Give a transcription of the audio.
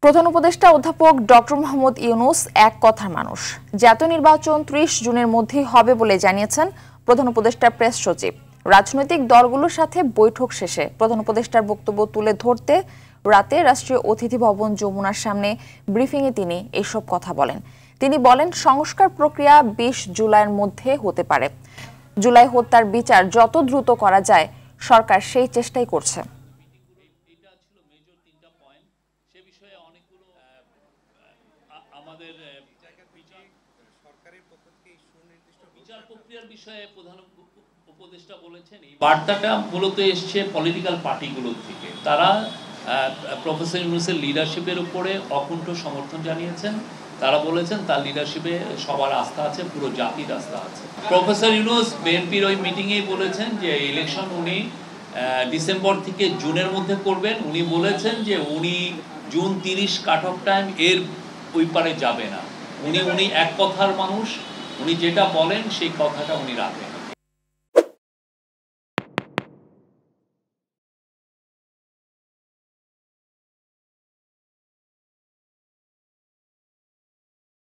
প্রধান উপদেষ্টা অধ্যাপক ডক্টর মোহাম্মদ ইউনূস এক কথার মানুষ। জাতীয় নির্বাচন ৩০ জুনের মধ্যেই হবে বলে জানিয়েছেন প্রধান উপদেষ্টার প্রেস সচিব। রাজনৈতিক দলগুলোর সাথে বৈঠক শেষে প্রধান উপদেষ্টার বক্তব্য তুলে ধরতে রাতে রাষ্ট্রীয় অতিথি ভবন যমুনার সামনে ব্রিফিংয়ে তিনি এসব কথা বলেন। তিনি বলেন, সংস্কার প্রক্রিয়া ২০ জুলাইয়ের মধ্যে হতে পারে। জুলাই হত্যার বিচার যত দ্রুত করা যায় সরকার সেই চেষ্টাই করছে। আমাদের বিচার প্রক্রিয়ার বিষয়ে প্রধান উপদেষ্টা বলেছেন, এই বার্তাটা মূলত এসছে পলিটিক্যাল পার্টিগুলোর থেকে। তারা প্রফেসর ইউনূসের লিডারশিপের উপরে অকুণ্ঠ সমর্থন জানিয়েছেন। তারা বলেছেন তার লিডারশিপে সবার আস্থা আছে, পুরো জাতির আস্থা আছে। প্রফেসর ইউনূস বিএনপির ওই মিটিংয়েই বলেছেন যে ইলেকশন উনি ডিসেম্বর থেকে জুনের মধ্যে করবেন। উনি বলেছেন যে উনি জুন ৩০ কাট অফ টাইম, এর ওই পারে যাবে না। উনি এক কথার মানুষ। উনি যেটা বলেন সেই কথাটা উনি রাখেন।